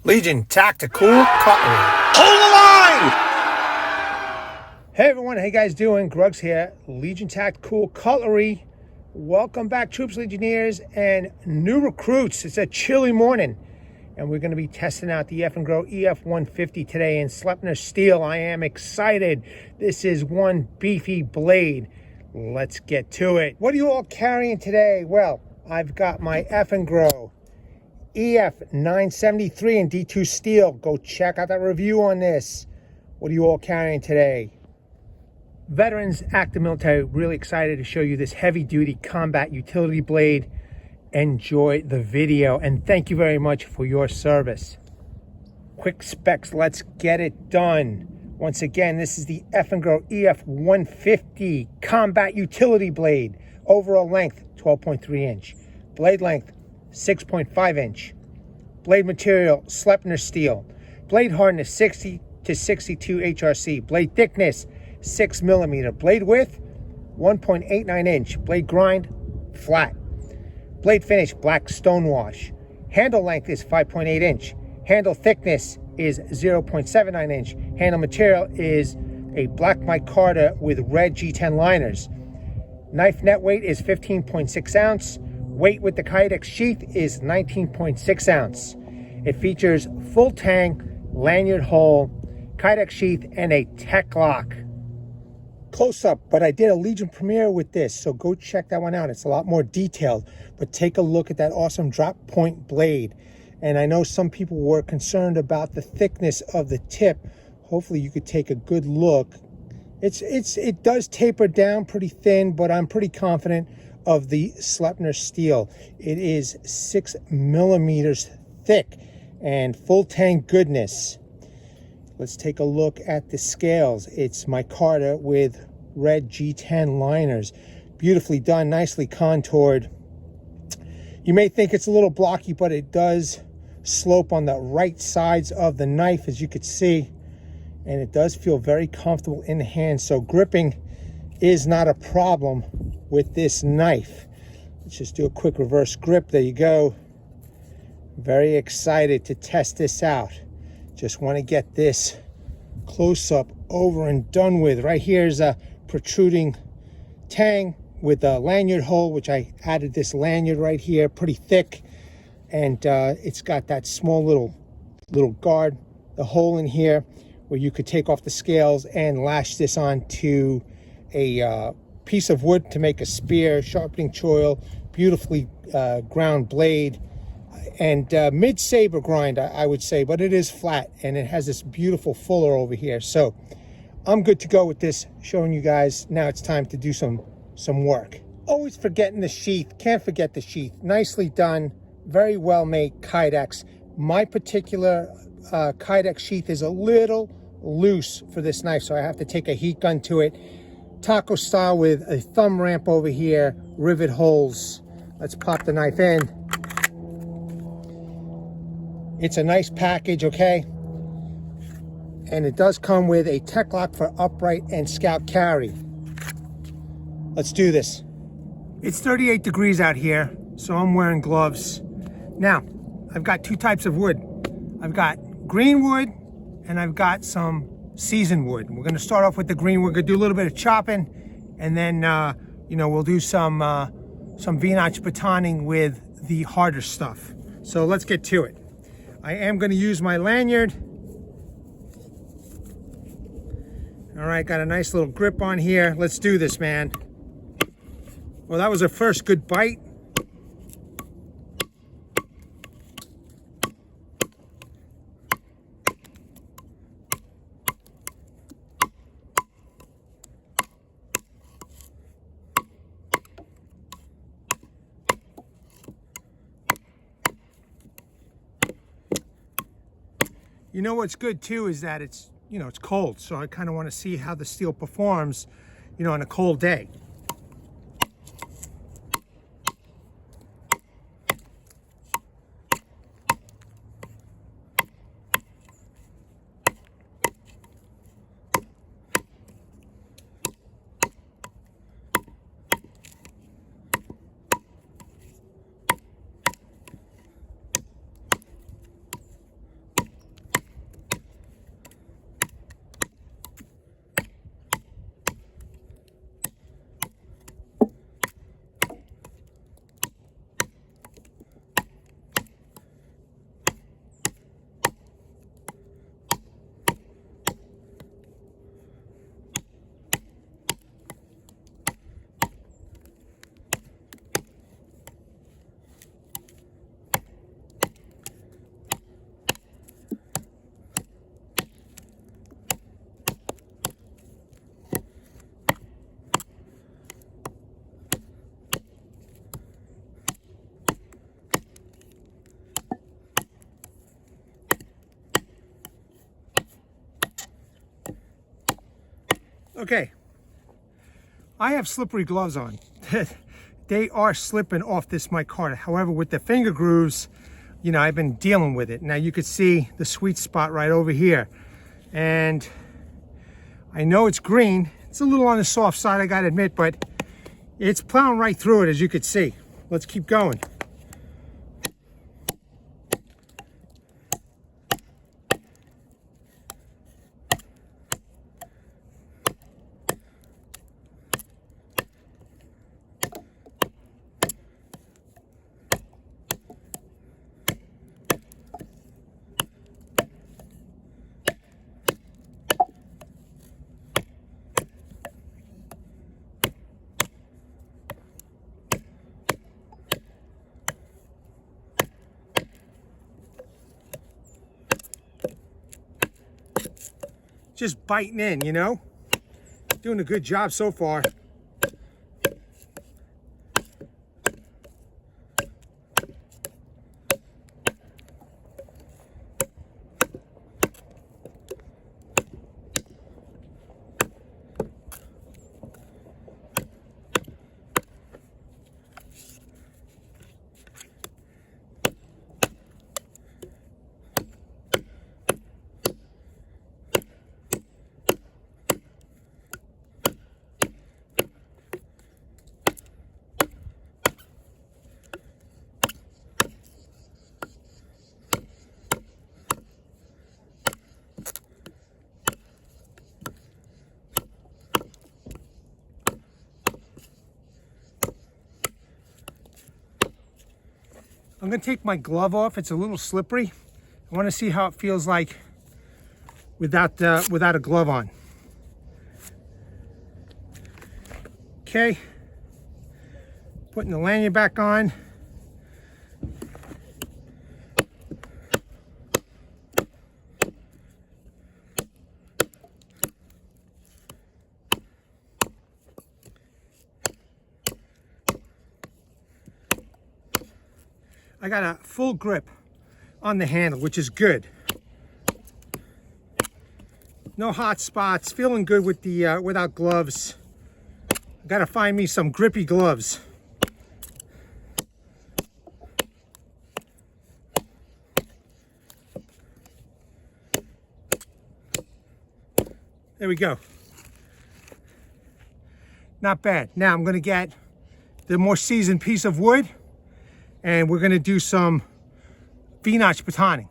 Legion Tactical Cutlery. Hold the line! Hey everyone, how you guys doing? Grugs here, Legion Tactical Cutlery. Welcome back, troops, legionnaires, and new recruits. It's a chilly morning, and we're going to be testing out the Eafengrow EF150 today in Sleipner steel. I am excited. This is one Beefy Blade. Let's get to it. What are you all carrying today? Well, I've got my Eafengrow EF973 in D2 steel. Go check out that review on this. What are you all carrying today? Veterans, active military, really excited to show you this heavy duty combat utility blade. Enjoy the video and thank you very much for your service. Quick specs, let's get it done. Once again, this is the Eafengrow EF150 combat utility blade. Overall length 12.3 inch. Blade length 6.5 inch. Blade material Sleipner steel. Blade hardness 60 to 62 HRC. Blade thickness 6 millimeter. Blade width 1.89 inch. Blade grind flat. Blade finish black stonewash. Handle length is 5.8 inch. Handle thickness is 0.79 inch. Handle material is a black micarta with red G10 liners. Knife net weight is 15.6 ounce. Weight with the Kydex sheath is 19.6 ounce. It features full Tang, lanyard hole, Kydex sheath, and a tech lock. Close up, but I did a Legion premiere with this, so go check that one out. It's a lot more detailed, but take a look at that awesome drop point blade. And I know some people were concerned about the thickness of the tip. Hopefully you could take a good look. It does taper down pretty thin, but I'm pretty confident of the Sleipner steel. It is 6 millimeters thick and full Tang goodness. Let's take a look at the scales. It's micarta with red G10 liners. Beautifully done, nicely contoured. You may think it's a little blocky, but it does slope on the right sides of the knife, as you could see. And it does feel very comfortable in the hand. So gripping is not a problem with this knife. Let's just do a quick reverse grip. There you go. Very excited to test this out. Just want to get this close up over and done with. Right here is a protruding Tang with a lanyard hole, which I added this lanyard right here, pretty thick. And it's got that small little guard, the hole in here where you could take off the scales and lash this onto a piece of wood to make a spear, sharpening choil, beautifully ground blade, and mid saber grind, I would say, but it is flat and it has this beautiful fuller over here. So I'm good to go with this, showing you guys. Now it's time to do some work. Always forgetting the sheath. Can't forget the sheath. Nicely done, very well made Kydex. My particular Kydex sheath is a little loose for this knife, so I have to take a heat gun to it. Taco style with a thumb ramp over here, rivet holes. Let's pop the knife in. It's a nice package, okay? And it does come with a tech lock for upright and scout carry. Let's do this. It's 38 degrees out here, so I'm wearing gloves. Now, I've got two types of wood. I've got green wood and I've got some seasoned wood. We're gonna start off with the green. We're gonna do a little bit of chopping, and then we'll do some V-notch batoning with the harder stuff. So let's get to it. I am gonna use my lanyard. All right, got a nice little grip on here. Let's do this, man. Well, that was our first good bite. You know what's good too is that it's cold, so I kind of want to see how the steel performs, on a cold day. Okay, I have slippery gloves on. They are slipping off this micarta. However, with the finger grooves, you know, I've been dealing with it. Now you can see the sweet spot right over here. And I know it's green. It's a little on the soft side, I gotta admit, but it's plowing right through it, as you can see. Let's keep going. Just biting in, you know? Doing a good job so far. I'm gonna take my glove off. It's a little slippery. I wanna see how it feels like without a glove on. Okay, putting the lanyard back on. I got a full grip on the handle, which is good. No hot spots, feeling good with the without gloves. I gotta find me some grippy gloves. There we go. Not bad. Now I'm gonna get the more seasoned piece of wood, and we're gonna do some V-notch batoning.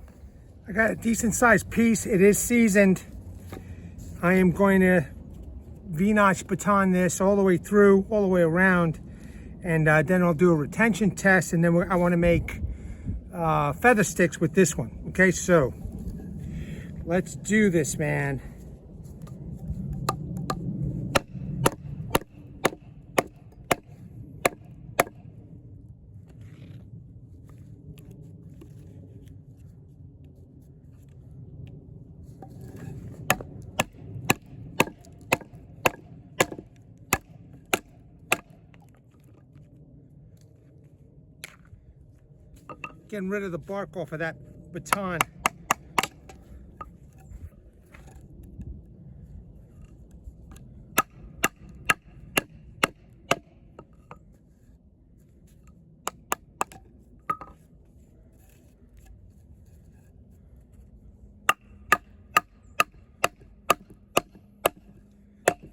I got a decent sized piece. It is seasoned. I am going to V-notch baton this all the way through, all the way around, and then I'll do a retention test, and then I wanna make feather sticks with this one. Okay, so let's do this, man. Getting rid of the bark off of that baton.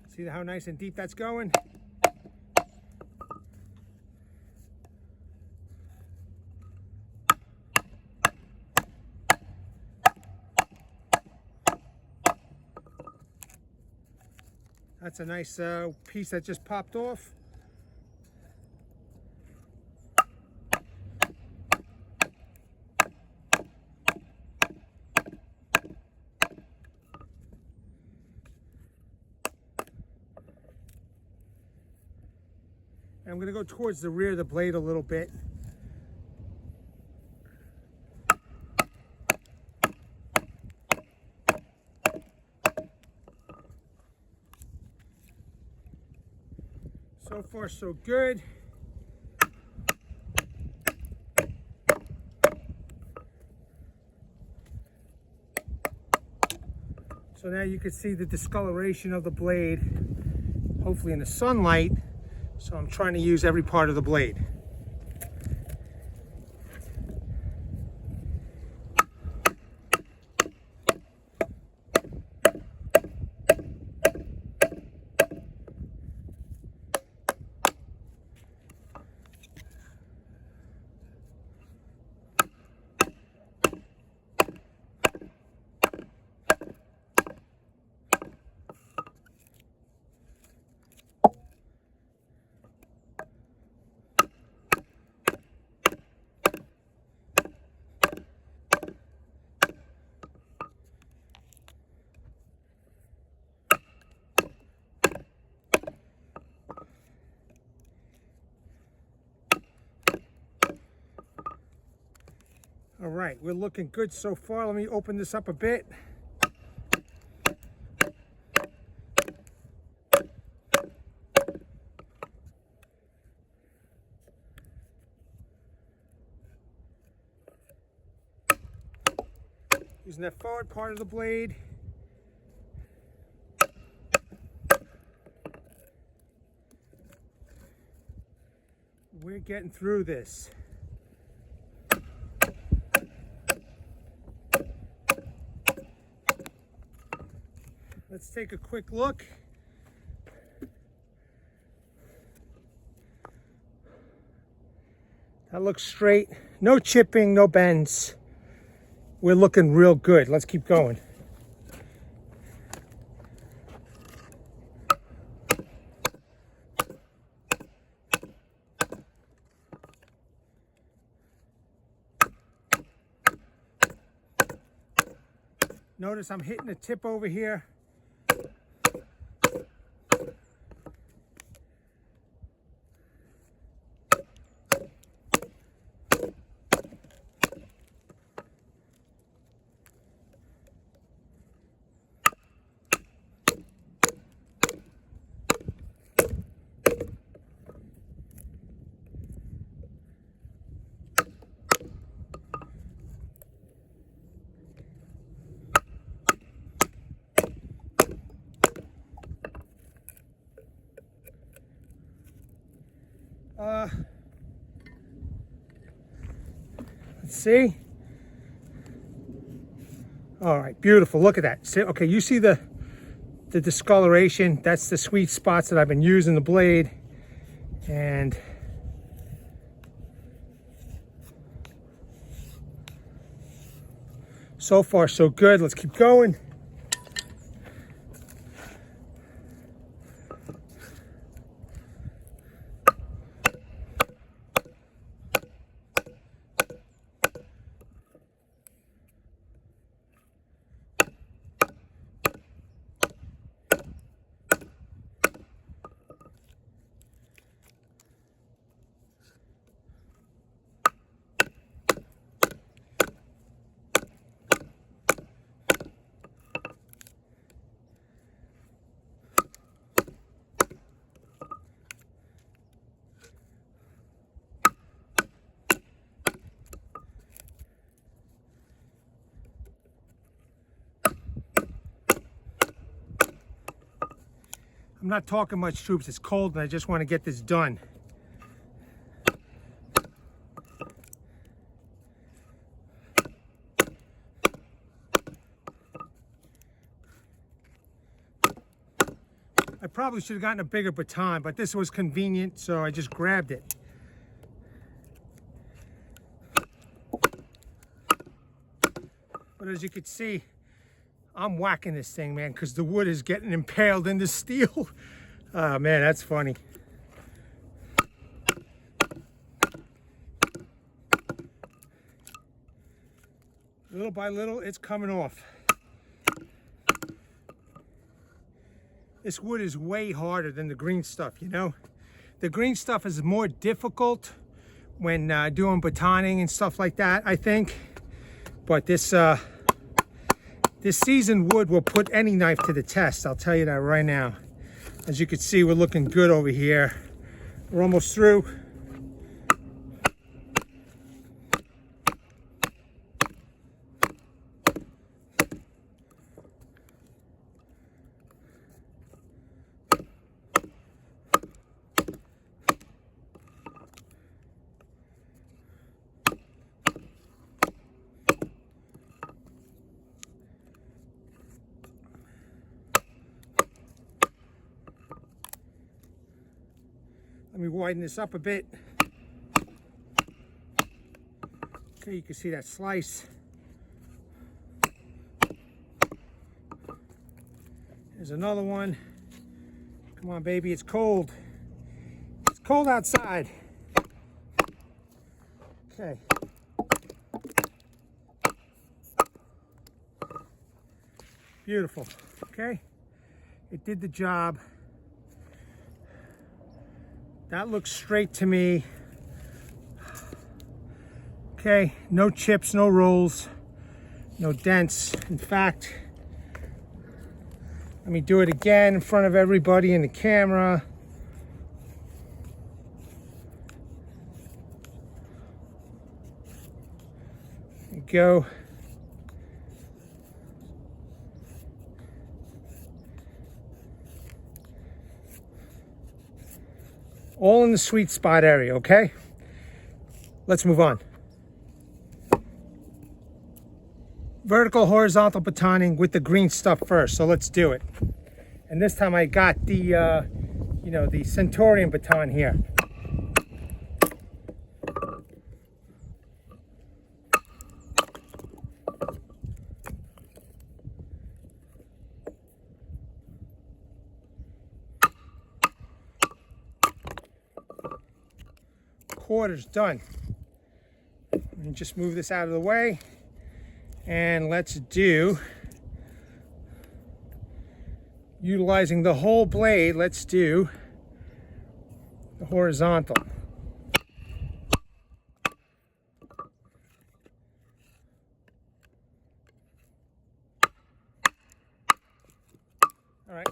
See how nice and deep that's going? That's a nice piece that just popped off. And I'm going to go towards the rear of the blade a little bit. So far, so good. So now you can see the discoloration of the blade. hopefully in the sunlight, so I'm trying to use every part of the blade. All right, we're looking good so far. Let me open this up a bit. Using that forward part of the blade. We're getting through this. Let's take a quick look. That looks straight. No chipping, no bends. We're looking real good. Let's keep going. Notice I'm hitting the tip over here. Let's see. All right, beautiful. Look at that. See, okay, you see the discoloration. That's the sweet spots that I've been using the blade. And so far, so good. Let's keep going. I'm not talking much, troops. It's cold and I just want to get this done. I probably should have gotten a bigger baton, but this was convenient, so I just grabbed it. But as you can see, I'm whacking this thing, man, because the wood is getting impaled in the steel. Oh, man, that's funny. Little by little, it's coming off. This wood is way harder than the green stuff, you know? The green stuff is more difficult when doing batoning and stuff like that, I think. But this seasoned wood will put any knife to the test, I'll tell you that right now. As you can see, we're looking good over here. We're almost through. Let me widen this up a bit. Okay, you can see that slice. There's another one. Come on, baby, it's cold. It's cold outside. Okay. Beautiful. Okay. It did the job. That looks straight to me. Okay, no chips, no rolls, no dents. In fact, let me do it again in front of everybody in the camera. There you go. All in the sweet spot area, okay? Let's move on. Vertical, horizontal batoning with the green stuff first, so let's do it. And this time I got the, you know, the Centurion baton here. Quarters done. And just move this out of the way. And let's do, utilizing the whole blade, let's do the horizontal. All right,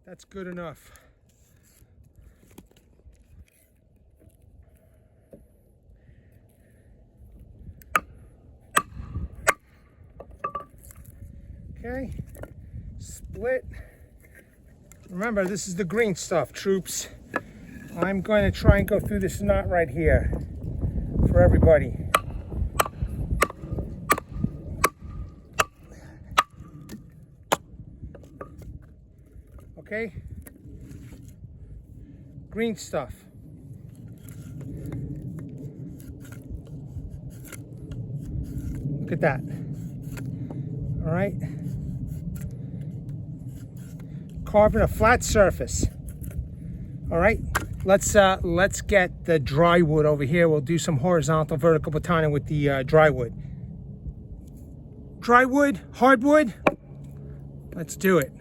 that's good enough. Okay, split. Remember, this is the green stuff, troops. I'm going to try and go through this knot right here for everybody. Okay, green stuff. Look at that. All right. Carving a flat surface. All right, let's get the dry wood over here. We'll do some horizontal vertical batoning with the dry wood. Dry wood, hardwood. Let's do it.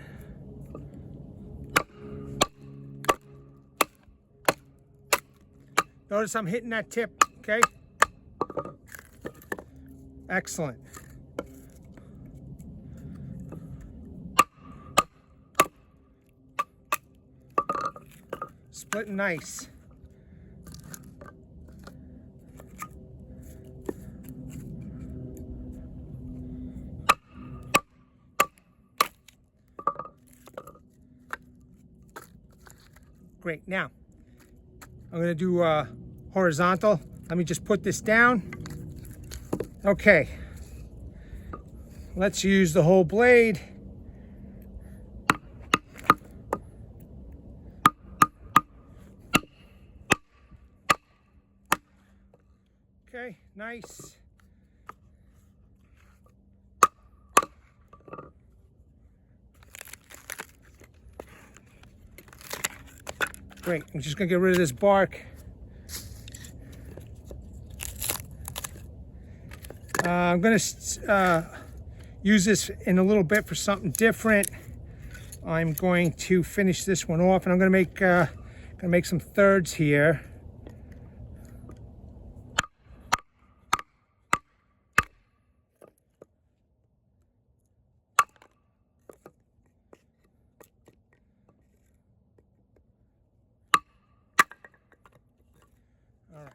Notice I'm hitting that tip, okay? Excellent. Splitting nice. Great. Now, I'm going to do horizontal. Let me just put this down. Okay. Let's use the whole blade. Okay, nice. Great, I'm just gonna get rid of this bark. I'm gonna use this in a little bit for something different. I'm going to finish this one off, and I'm gonna make some thirds here. All right,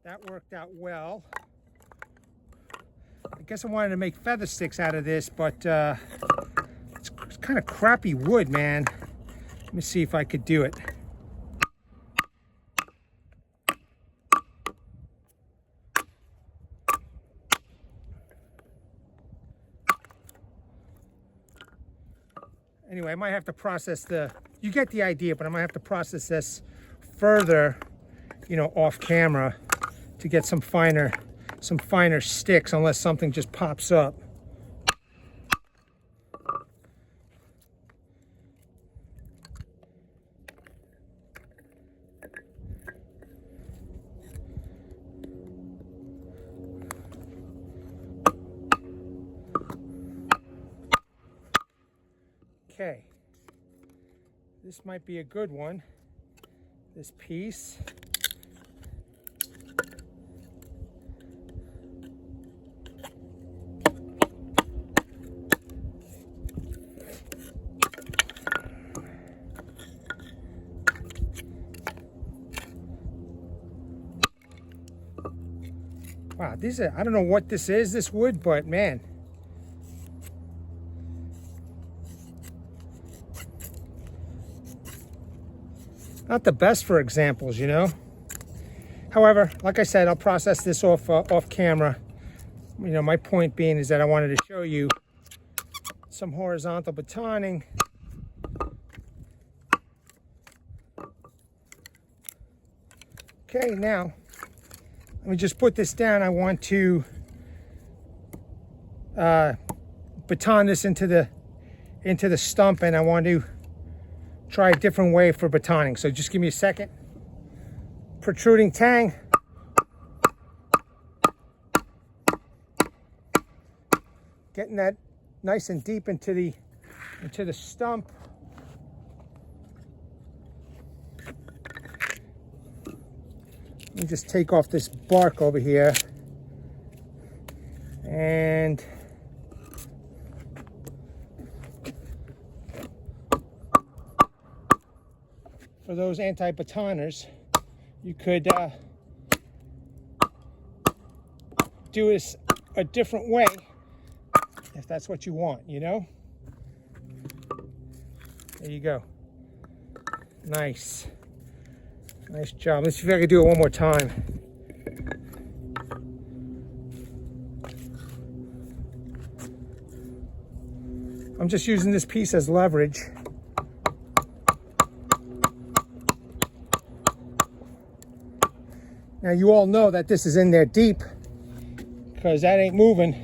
that worked out well. I guess I wanted to make feather sticks out of this, but it's kind of crappy wood, man. Let me see if I could do it. Anyway, I might have to process you get the idea, but I might have to process this further, you know, off camera to get some finer sticks, unless something just pops up. Okay, this might be a good one, this piece. Wow, these are, I don't know what this is, this wood, but man. Not the best for examples, you know. However, like I said, I'll process this off camera. You know, my point being is that I wanted to show you some horizontal batoning. Okay, now let me just put this down. I want to baton this into the stump, and I want to try a different way for batoning. So just give me a second. Protruding tang. Getting that nice and deep into the stump. Let me just take off this bark over here. And for those anti-batoners, you could do this a different way if that's what you want, you know? There you go. Nice. Nice job. Let's see if I can do it one more time. I'm just using this piece as leverage. Now you all know that this is in there deep because that ain't moving.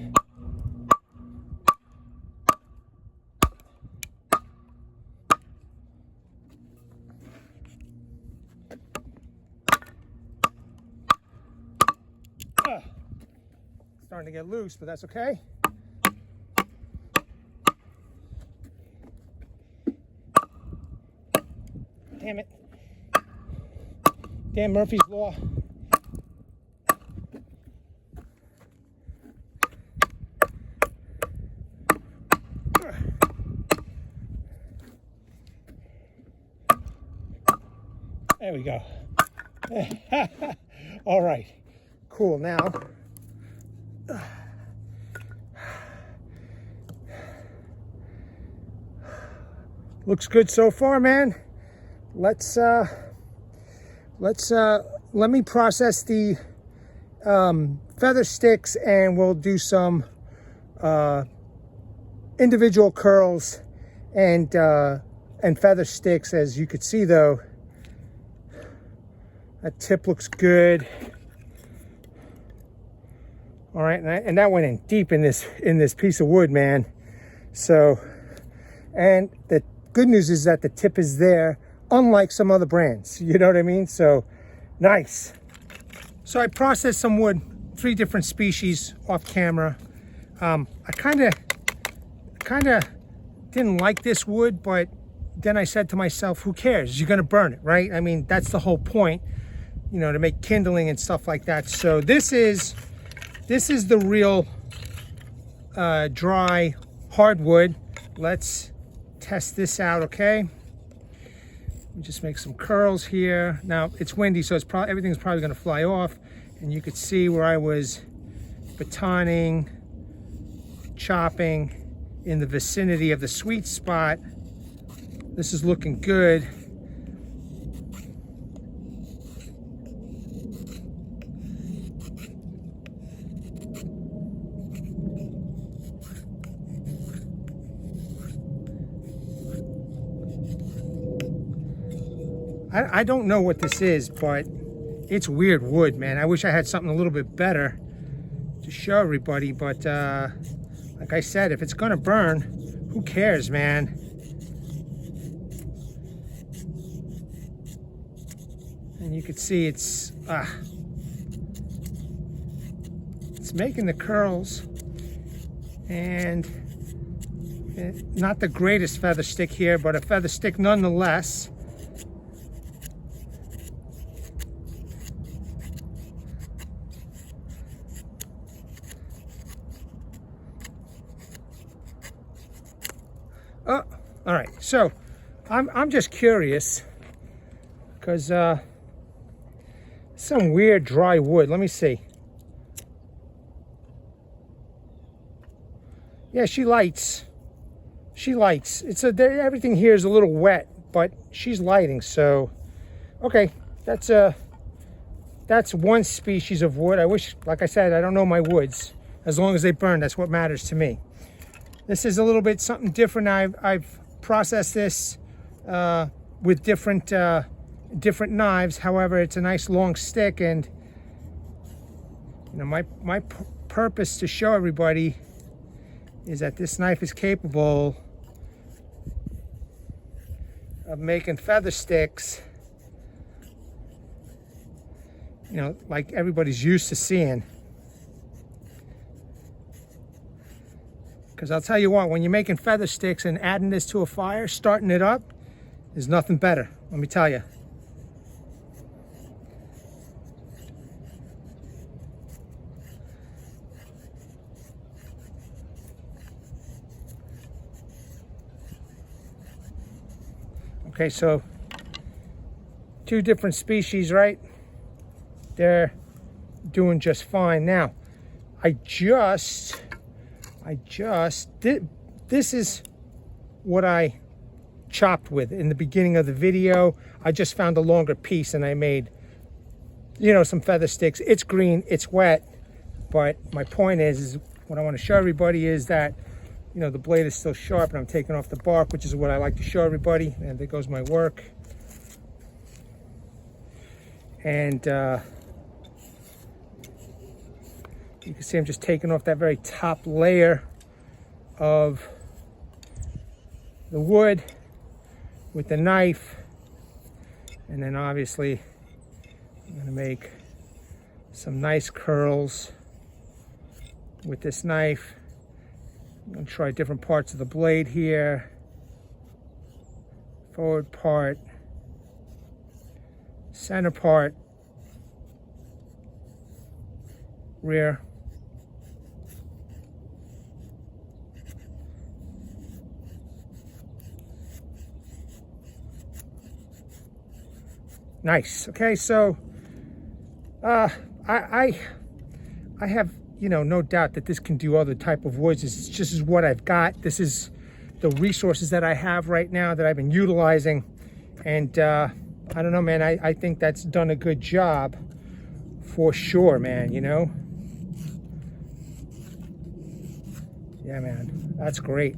Starting to get loose, but that's okay. Damn it. Damn Murphy's Law. There we go. All right, cool. Now, looks good so far, man. Let me process the feather sticks, and we'll do some individual curls and feather sticks. As you could see, though, that tip looks good. All right, and that went in deep in this piece of wood, man. So, and the good news is that the tip is there, unlike some other brands. You know what I mean? So, nice. So I processed some wood, 3 different species off camera. I kind of didn't like this wood, but then I said to myself, who cares? You're gonna burn it, right? I mean, that's the whole point, you know, to make kindling and stuff like that. So this is the real dry hardwood. Let's test this out, okay? Let me just make some curls here. Now it's windy, so it's probably everything's probably going to fly off, and you could see where I was batoning, chopping in the vicinity of the sweet spot. This is looking good. I don't know what this is, but it's weird wood, man. I wish I had something a little bit better to show everybody, but like I said, if it's gonna burn, who cares, man? And you can see it's making the curls, and not the greatest feather stick here, but a feather stick nonetheless. Oh, all right. So I'm just curious because some weird dry wood. Let me see. Yeah, she lights. She lights. It's everything here is a little wet, but she's lighting. So, okay, that's one species of wood. I wish, like I said, I don't know my woods. As long as they burn, that's what matters to me. This is a little bit something different. I've processed this with different knives. However, it's a nice long stick, and you know, my purpose to show everybody is that this knife is capable of making feather sticks, you know, like everybody's used to seeing. Because I'll tell you what, when you're making feather sticks and adding this to a fire, starting it up, there's nothing better, let me tell you. Okay, so two different species, right? They're doing just fine. Now, this is what I chopped with in the beginning of the video. I just found a longer piece and I made, you know, some feather sticks. It's green, it's wet, but my point is what I want to show everybody is that, you know, the blade is still sharp and I'm taking off the bark, which is what I like to show everybody. And there goes my work. And you can see I'm just taking off that very top layer of the wood with the knife. And then obviously I'm going to make some nice curls with this knife. I'm going to try different parts of the blade here. Forward part, center part, rear. Nice. Okay, so I have, you know, no doubt that this can do other type of woods. This just is what I've got. This is the resources that I have right now that I've been utilizing. And I don't know, man, I think that's done a good job for sure, man, you know? Yeah, man, that's great.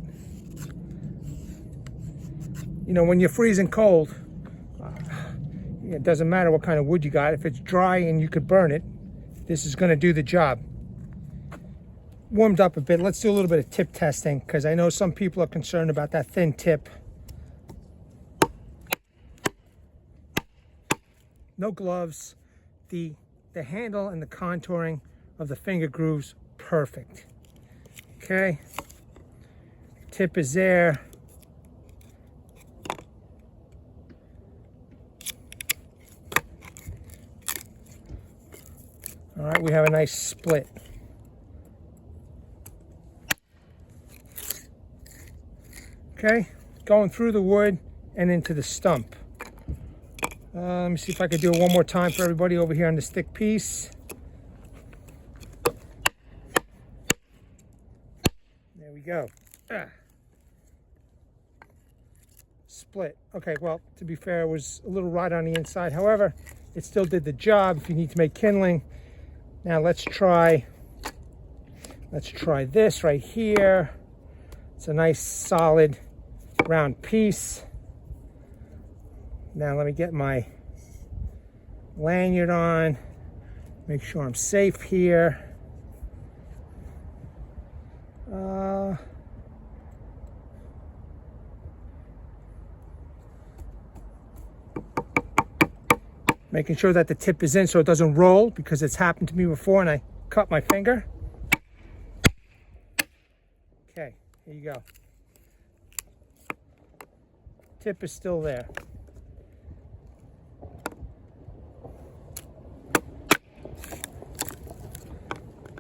You know, when you're freezing cold, it doesn't matter what kind of wood you got. If it's dry and you could burn it, this is gonna do the job. Warmed up a bit. Let's do a little bit of tip testing because I know some people are concerned about that thin tip. No gloves. The handle and the contouring of the finger grooves, perfect. Okay. Tip is there. All right, we have a nice split. Okay, going through the wood and into the stump. Let me see if I could do it one more time for everybody over here on the stick piece. There we go. Split. Okay, well, to be fair, it was a little rot on the inside. However, it still did the job if you need to make kindling. Now let's try this right here. It's a nice solid round piece. Now let me get my lanyard on, make sure I'm safe here. Making sure that the tip is in so it doesn't roll, because it's happened to me before and I cut my finger. Okay, here you go. Tip is still there.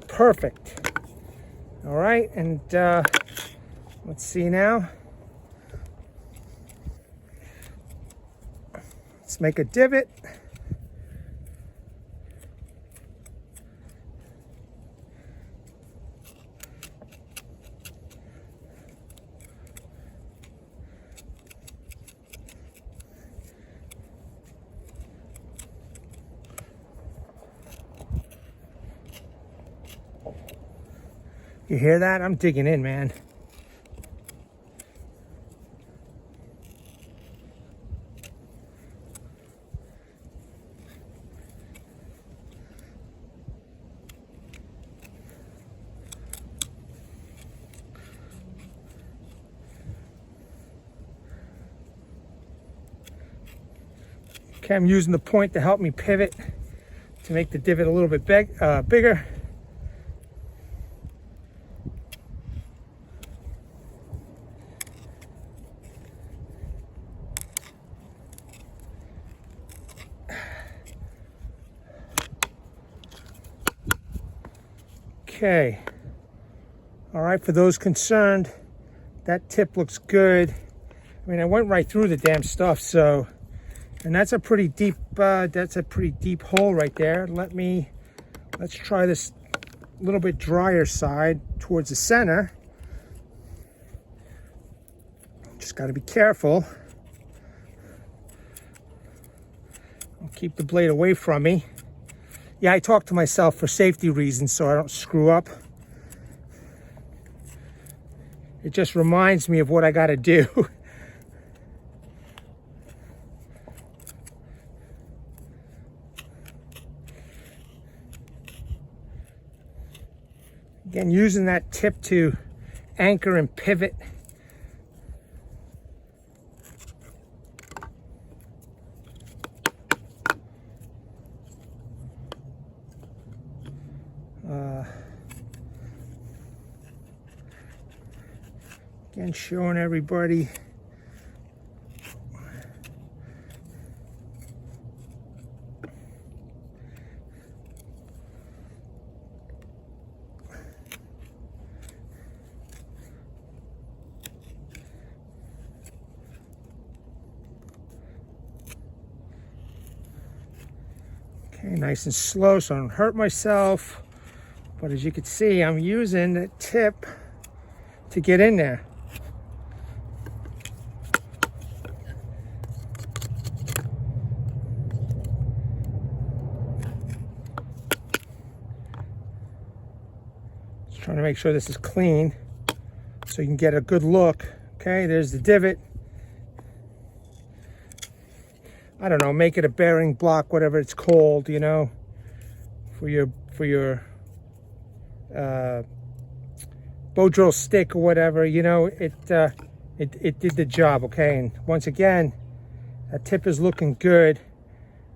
Perfect. All right, and let's see now. Let's make a divot. You hear that? I'm digging in, man. Okay, I'm using the point to help me pivot to make the divot a little bit bigger. Okay, all right, for those concerned, that tip looks good. I mean, I went right through the damn stuff, so, and that's a pretty deep hole right there. Let's try this little bit drier side towards the center. Just got to be careful. I'll keep the blade away from me. Yeah, I talk to myself for safety reasons so I don't screw up. It just reminds me of what I got to do. Again, using that tip to anchor and pivot. Again, showing everybody okay, nice and slow so I don't hurt myself. But as you can see, I'm using the tip to get in there. Just trying to make sure this is clean so you can get a good look. Okay, there's the divot. I don't know, make it a bearing block, whatever it's called, you know, for your bow drill stick or whatever, you know, it did the job. Okay, and once again, that tip is looking good.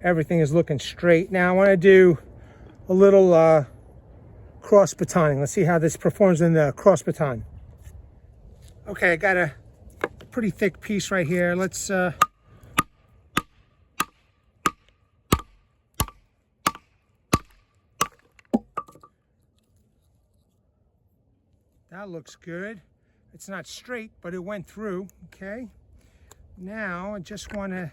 Everything is looking straight. Now I want to do a little cross batoning. Let's see how this performs in the cross baton. Okay, I got a pretty thick piece right here. Let's that looks good. It's not straight, but it went through. Okay, now I just want to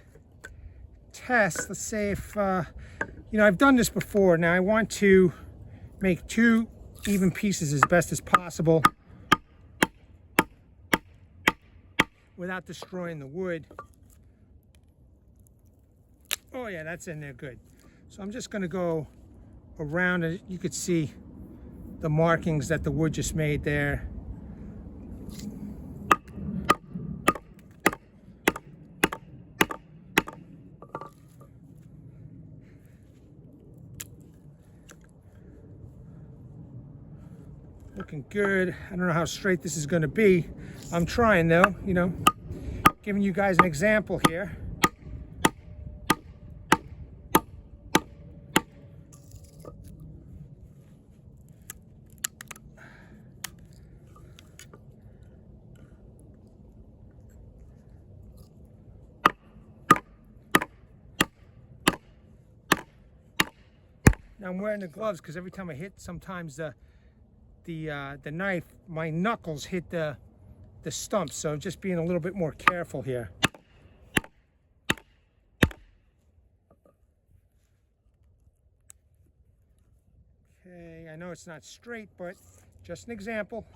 test. Let's say if you know, I've done this before. Now I want to make two even pieces as best as possible without destroying the wood. Oh yeah, that's in there good. So I'm just going to go around it. You could see the markings that the wood just made there. looking good. I don't know how straight this is going to be. I'm trying though, you know, giving you guys an example here. Now I'm wearing the gloves because every time I hit, sometimes the knife, my knuckles hit the stump, so just being a little bit more careful here. Okay, I know it's not straight, but just an example.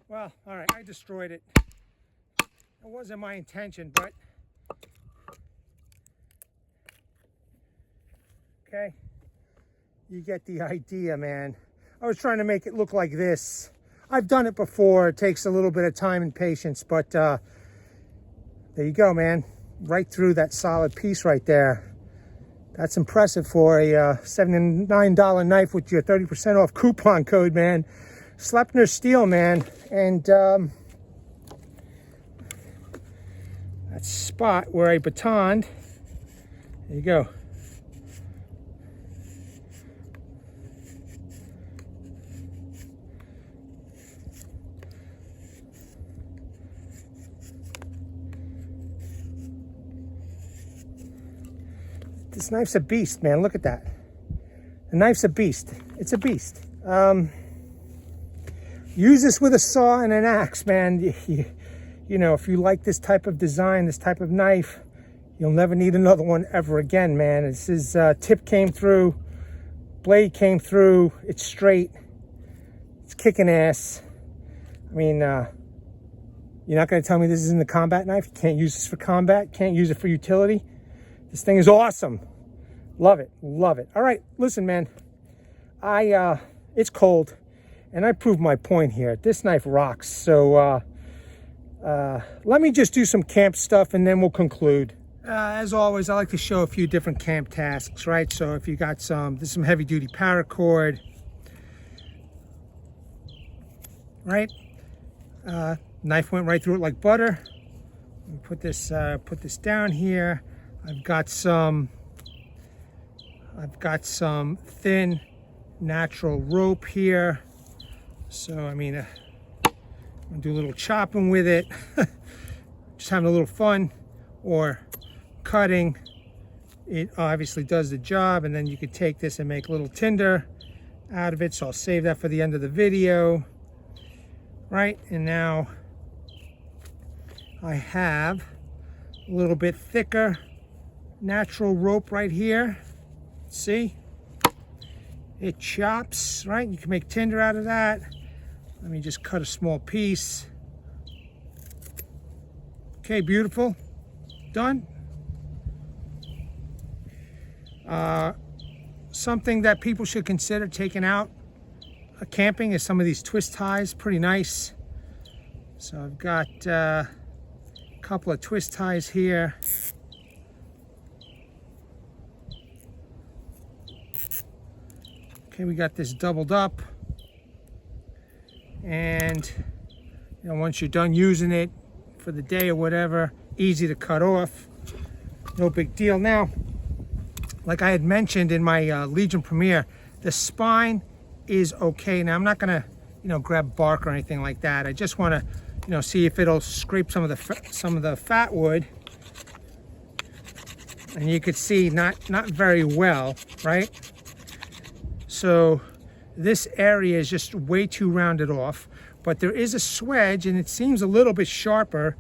Well, all right, I destroyed it. It wasn't my intention, but okay, you get the idea, man. I was trying to make it look like this. I've done it before. It takes a little bit of time and patience, but there you go, man. Right through that solid piece right there. That's impressive for a $79 knife with your 30% off coupon code, man. Sleipner steel, man. And that spot where I batoned, there you go. This knife's a beast, man. Look at that. The knife's a beast. It's a beast. Use this with a saw and an axe, man. You know, if you like this type of design, this type of knife, you'll never need another one ever again, man. This is tip came through, blade came through, it's straight, it's kicking ass. I mean, you're not going to tell me this isn't a combat knife? You can't use this for combat, can't use it for utility. This thing is awesome. Love it, love it. All right, listen, man. It's cold. And I proved my point here. This knife rocks. So let me just do some camp stuff and then we'll conclude. As always, I like to show a few different camp tasks, right? So if you got this is some heavy duty paracord, right? Knife went right through it like butter. Let me put this down here. I've got some thin natural rope here. So, I mean, I'm gonna do a little chopping with it, just having a little fun, or cutting. It obviously does the job, and then you could take this and make a little tinder out of it. So I'll save that for the end of the video, right? And now I have a little bit thicker natural rope right here. See? It chops, right? You can make tinder out of that. Let me just cut a small piece. Okay, beautiful. Done. Something that people should consider taking out camping is some of these twist ties. Pretty nice. So I've got a couple of twist ties here. Okay, we got this doubled up, and you know, once you're done using it for the day or whatever, easy to cut off, no big deal. Now, like I had mentioned in my Legion premiere, the spine is okay. Now I'm not gonna, you know, grab bark or anything like that. I just want to, you know, see if it'll scrape some of the fat wood, and you could see not very well, right? So this area is just way too rounded off, but there is a swedge and it seems a little bit sharper.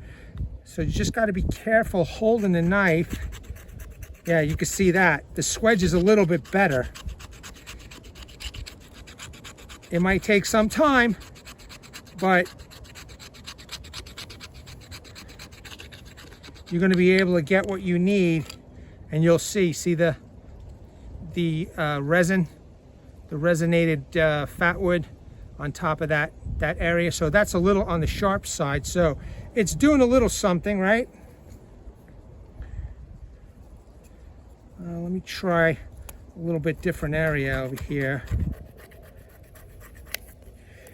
So you just got to be careful holding the knife. Yeah, you can see that. The swedge is a little bit better. It might take some time, but you're going to be able to get what you need and you'll see the resin, the resonated fat wood on top of that area. So that's a little on the sharp side. So it's doing a little something, right? Let me try a little bit different area over here.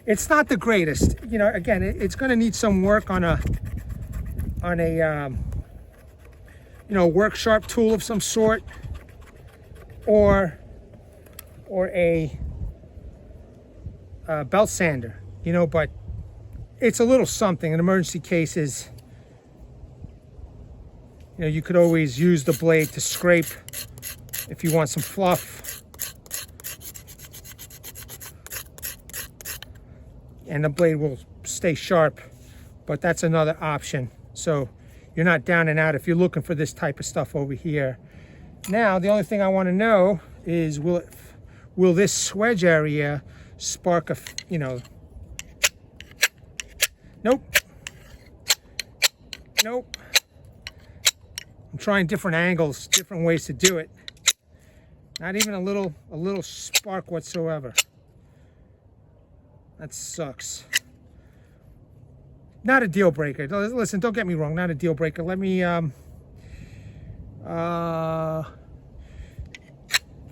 It's not the greatest, you know. Again, it's going to need some work on a you know, work sharp tool of some sort, or a belt sander, you know. But it's a little something. In emergency cases, you know, you could always use the blade to scrape if you want some fluff, and the blade will stay sharp. But that's another option. So you're not down and out if you're looking for this type of stuff over here. Now, the only thing I want to know is, will this swedge area spark a, you know, nope. I'm trying different angles, different ways to do it. Not even a little spark whatsoever. That sucks. Not a deal breaker. Listen, don't get me wrong, not a deal breaker. Let me I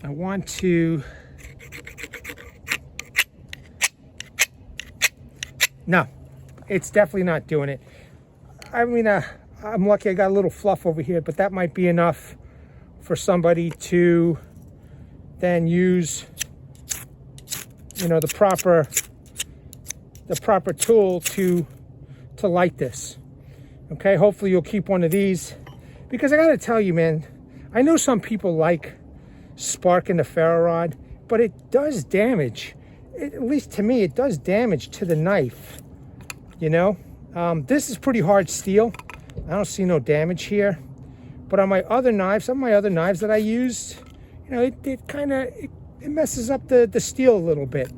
want to, no, it's definitely not doing it. I mean, I'm lucky I got a little fluff over here, but that might be enough for somebody to then use, you know, the proper tool to light this. Okay, hopefully you'll keep one of these, because I gotta tell you, man, I know some people like sparking the ferro rod, but it does damage. At least to me, it does damage to the knife, you know. This is pretty hard steel. I don't see no damage here, but on my other knives, some of my other knives that I used, you know, it kind of messes up the steel a little bit.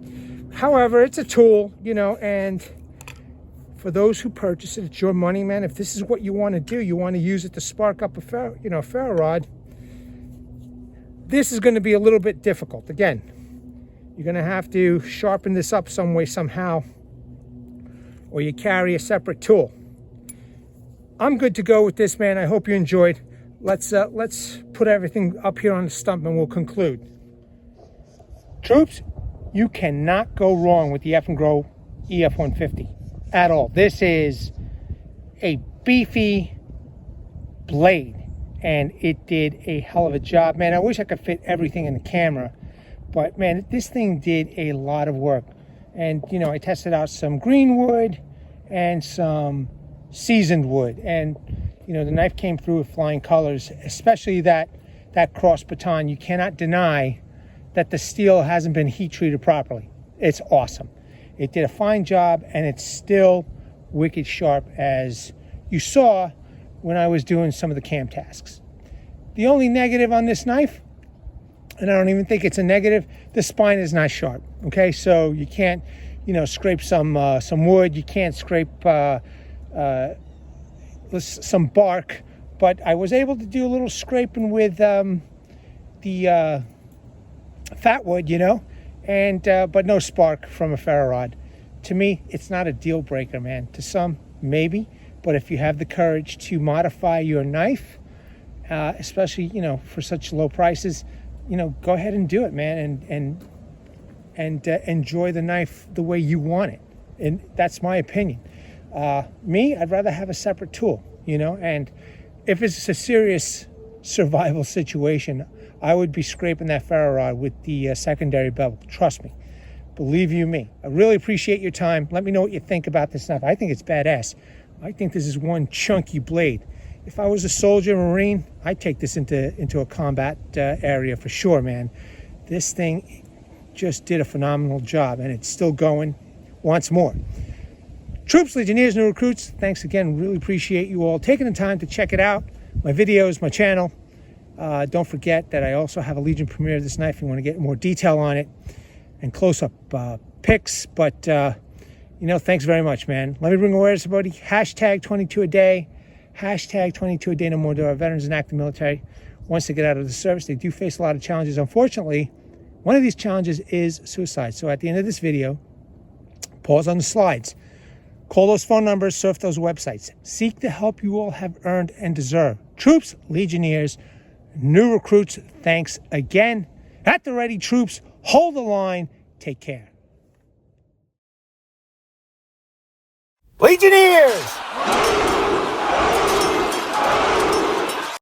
However, it's a tool, you know, and for those who purchase it, it's your money, man. If this is what you want to do, you want to use it to spark up a ferro rod, this is going to be a little bit difficult. Again, you're going to have to sharpen this up some way, somehow, or you carry a separate tool. I'm good to go with this, man. I hope you enjoyed. Let's put everything up here on the stump and we'll conclude. Troops, you cannot go wrong with the Eafengrow EF150 at all. This is a beefy blade, and it did a hell of a job, man. I wish I could fit everything in the camera, but man, this thing did a lot of work. And you know, I tested out some green wood and some seasoned wood, and you know, the knife came through with flying colors, especially that cross baton. You cannot deny that the steel hasn't been heat treated properly. It's awesome. It did a fine job, and it's still wicked sharp, as you saw when I was doing some of the cam tasks. The only negative on this knife, and I don't even think it's a negative, the spine is not sharp. Okay, so you can't, you know, scrape some wood. You can't scrape some bark, but I was able to do a little scraping with the fat wood, you know, and but no spark from a ferro rod. To me, it's not a deal breaker, man. To some, maybe, but if you have the courage to modify your knife, especially, you know, for such low prices, you know, go ahead and do it, man, and enjoy the knife the way you want it. And that's my opinion. Me, I'd rather have a separate tool, you know, and if it's a serious survival situation, I would be scraping that ferro rod with the secondary bevel. Trust me. Believe you me. I really appreciate your time. Let me know what you think about this knife. I think it's badass. I think this is one chunky blade. If I was a soldier, Marine, I'd take this into a combat area for sure, man. This thing just did a phenomenal job, and it's still going. Wants more. Troops, Legionnaires, new recruits, thanks again. Really appreciate you all taking the time to check it out. My videos, my channel. Don't forget that I also have a Legion premiere of this knife if you want to get more detail on it and close-up pics. But, you know, thanks very much, man. Let me bring awareness to everybody. #22 a day. #22 a day no more to our veterans and active military. once they get out of the service. They do face a lot of challenges. Unfortunately, one of these challenges is suicide. So at the end of this video, pause on the slides. Call those phone numbers, surf those websites. Seek the help you all have earned and deserve. Troops, Legionnaires, new recruits, thanks again. At the ready, troops, hold the line. Take care. Legionnaires!